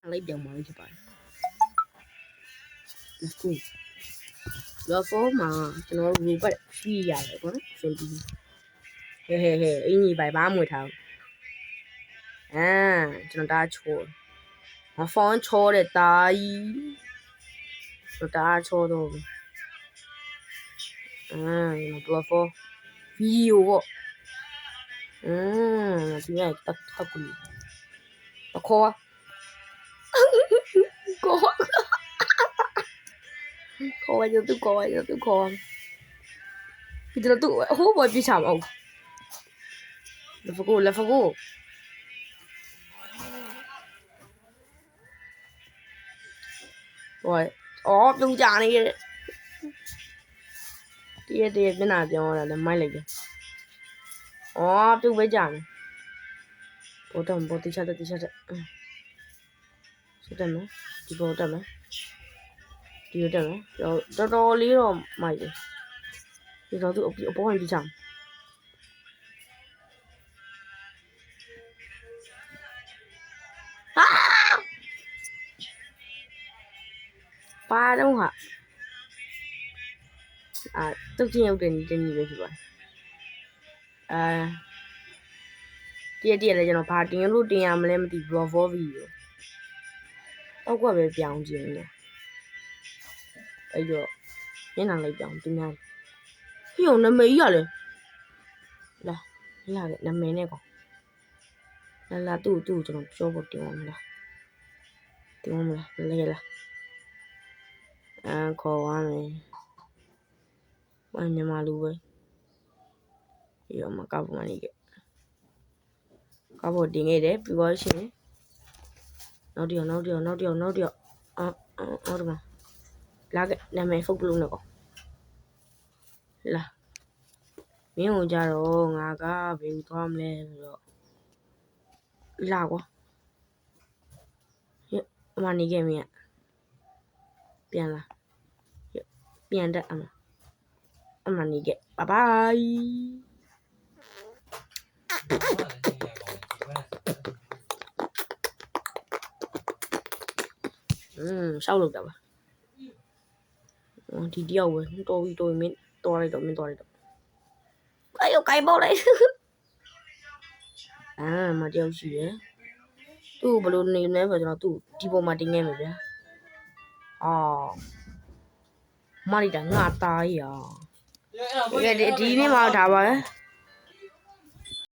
လိုက်ပြောင်းมาလို့ဖြစ်ပါတယ် let's go လောဖောမှာကျွန်တော်တို့ robot ရွှေ့ရတယ်ပေါ့နော်စင်ပြီးဟဲအင်းကြီးပိုင်ဘာမှမွေထားဘူးကျွန်တော်ဒါချိုးမဖုန်းချိုးတဲ့တာကြီးကျွန်တော်ဒါချိုးတော့လောဖောဗီဒီယိုပေါ့ဒီကတက်ကူတခေါ်ခေါ်ရတူခေါ်ရတူခေါ်ဒီတော့သူဟိုးပေါ်ပြချမအောင်လက်ဖကိုဟိုအော်ပြုံးကြနေရဲ့တည့်မျက်နှာပြောင်းလာတယ်မိုက်လိုက်တယ်အော်ပြုံးပဲကြမယ်ဘောတိချတဲ့စတယ်နော်ဒီဘောတက်မယ်ဒီတက်မယ်တော်တော်လေးတော့မိုက်တယ်ဒီတော့သူအပေါ်ဝင်ပြချမယ်ပါတော့ဟာတုတ်ချင်းရောက်တယ်တင်းကြီးပဲဖြစ်ပါတယ်တည့်လည်းကျွန်တော်ဘာတင်လို့တင်ရမလဲမသိဘူး vlog video အောက်ကပဲပြောင်းခြင်းလေအဲ့တော့မျက်နှာလိုက်ပြောင်းသူများပြီးအောင်နာမည်ကြီးရလဲလာနာမည်နဲ့ကောလာသူ့ကျွန်တော်ပြောဖို့တင်အောင်လားတင်အောင်မလားလဲလားခေါ်ရမယ်ဘာညမလူပဲပြီးတော့မကောက်မှနေခဲ့ကောက်ဖို့တင်ခဲ့တယ်ပြီးတော့ရှင်နောက်တယောက်အော်ဒီမှာလာခဲ့နာမည်ဖုတ်ပလုံးတော့လာမင်းကိုကြတော့ငါကဘယ်လိုသွားမလဲဆိုတော့လာကွာအမနေခဲ့မင်းပြန်လာပြန်တက်အမနေခဲ့ဘိုင်ဘိုင်ရှောက်လို့တာပါဒီတယောက်ပဲတော်ပြီမင်းတော်လိုက်တော့အဲ့ရောကိုင်ပေါက်လိုက်မတယောက်ရှိတယ်သူ့ဘယ်လိုနေလဲဆိုတော့သူ့ဒီပေါ်မှာတင်ခဲ့မယ်ဗျာမလိုက်တာငါသားကြီးဒီနေ့မှဒါပါပဲ